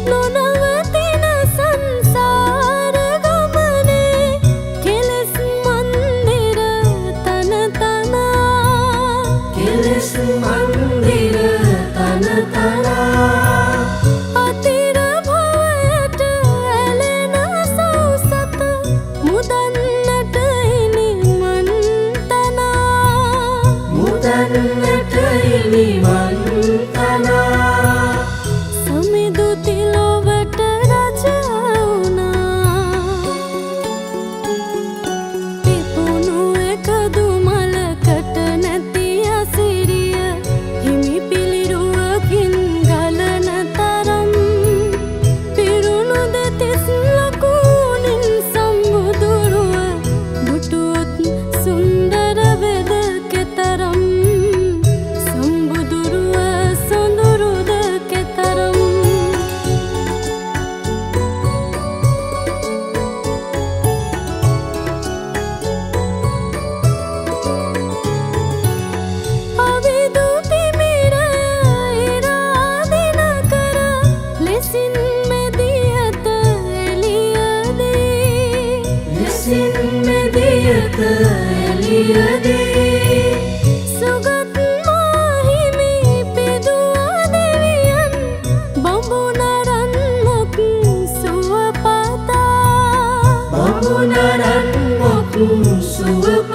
නොනවතින සංසාර ගමනේ කෙලෙස් මන්දිර තන තනා කෙලෙස් මන්දිර තන තනා අතිර භවයට ඇලෙන සෞසත මුදන්නට ඉනි මන් තනා මුදන්නට ඉනි මන් තනා සමිදු තිලොවට රජ වුණා පිපුණු එකදු මලකට නැති අසිරිය හිමි පිළිරුවකින් ගලන තරම් පිරුණු දෙතිස් ලකුණින් සම්බුදුරුව දුටුවොත් සුන්දර වෙද කෙතරම් සම්බුදුරුව සොඳුරුද කෙතරම් අවිදු තිමිරය ඉරාදින කර ලෙසින් මෙදියත එළියදී ලෙසින් මෙදියත එළියදී සුගත් මාහිමි පිදුවා දෙවියන් බඹුනරන් මොක් සුවපතා බඹුනරන් මොක් සුවපතා